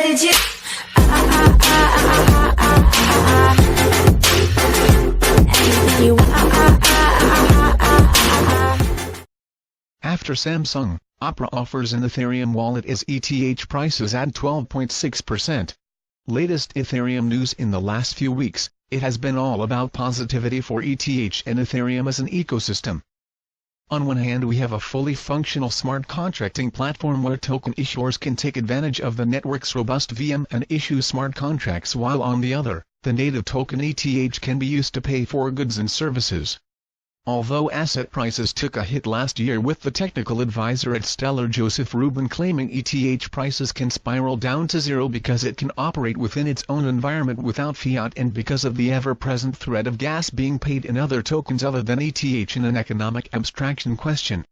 legit. Anything you want. After Samsung, Opera offers an Ethereum wallet as ETH prices add 12.6%. Latest Ethereum news in the last few weeks, it has been all about positivity for ETH and Ethereum as an ecosystem. On one hand we have a fully functional smart contracting platform where token issuers can take advantage of the network's robust VM and issue smart contracts, while on the other, the native token ETH can be used to pay for goods and services. Although asset prices took a hit last year, with the technical advisor at Stellar Joseph Rubin claiming ETH prices can spiral down to zero because it can operate within its own environment without fiat, and because of the ever-present threat of gas being paid in other tokens other than ETH in an economic abstraction question.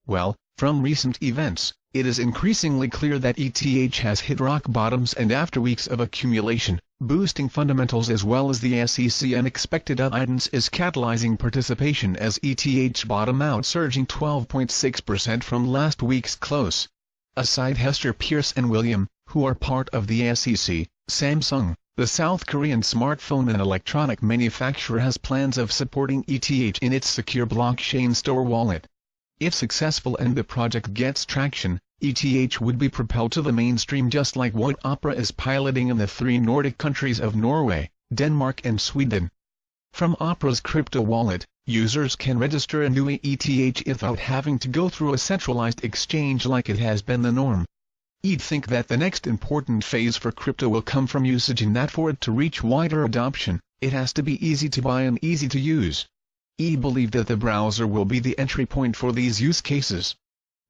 Well, from recent events, it is increasingly clear that ETH has hit rock bottoms, and after weeks of accumulation, boosting fundamentals as well as the SEC unexpected guidance is catalyzing participation as ETH bottom out, surging 12.6% from last week's close. Aside Hester Pierce and William, who are part of the SEC, Samsung, the South Korean smartphone and electronic manufacturer, has plans of supporting ETH in its secure blockchain store wallet. If successful and the project gets traction, ETH would be propelled to the mainstream just like what Opera is piloting in the 3 Nordic countries of Norway, Denmark and Sweden. From Opera's crypto wallet, users can register a new ETH without having to go through a centralized exchange like it has been the norm. You'd think that the next important phase for crypto will come from usage, and that for it to reach wider adoption, it has to be easy to buy and easy to use. I believe that the browser will be the entry point for these use cases.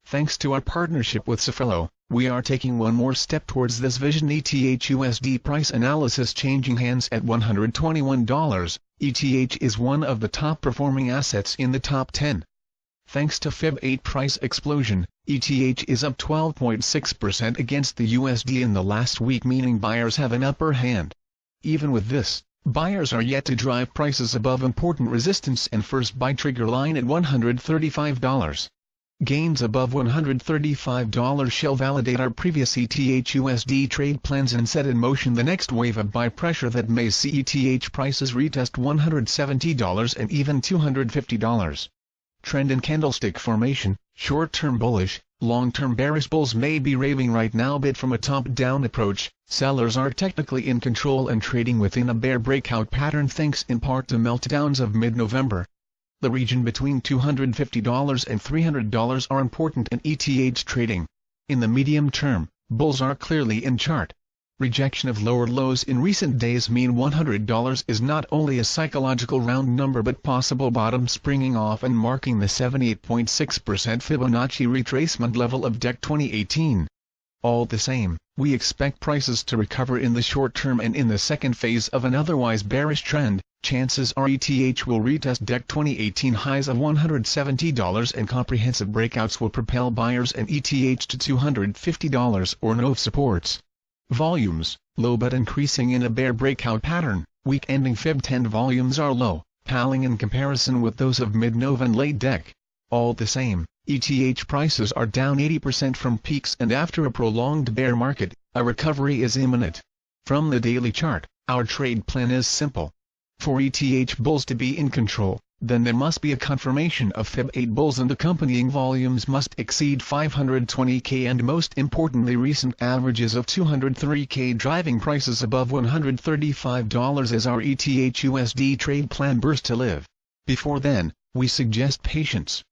Thanks to our partnership with Cefalo, we are taking one more step towards this vision. ETH/USD price analysis changing hands at $121. ETH is one of the top performing assets in the top 10. Thanks to Feb 8 price explosion, ETH is up 12.6% against the USD in the last week, meaning buyers have an upper hand. Even with this, buyers are yet to drive prices above important resistance and first buy trigger line at $135. Gains above $135 shall validate our previous ETH/USD trade plans and set in motion the next wave of buy pressure that may see ETH prices retest $170 and even $250. Trend and candlestick formation: short-term bullish, long-term bearish. Bulls may be raving right now, but from a top-down approach, sellers are technically in control and trading within a bear breakout pattern thanks in part to meltdowns of mid-November. The region between $250 and $300 are important in ETH trading. In the medium term, bulls are clearly in chart. Rejection of lower lows in recent days mean $100 is not only a psychological round number but possible bottom springing off and marking the 78.6% Fibonacci retracement level of DEC 2018. All the same, we expect prices to recover in the short term, and in the second phase of an otherwise bearish trend, chances are ETH will retest DEC 2018 highs of $170, and comprehensive breakouts will propel buyers and ETH to $250 or no supports. Volumes, low but increasing in a bear breakout pattern. Week ending Feb 10 volumes are low, paling in comparison with those of mid-Nov and late DEC. All the same, ETH prices are down 80% from peaks, and after a prolonged bear market, a recovery is imminent. From the daily chart, our trade plan is simple. For ETH bulls to be in control, then there must be a confirmation of Feb 8 bulls, and accompanying volumes must exceed 520k and most importantly recent averages of 203k, driving prices above $135 as our ETH/USD trade plan bursts to live. Before then, we suggest patience.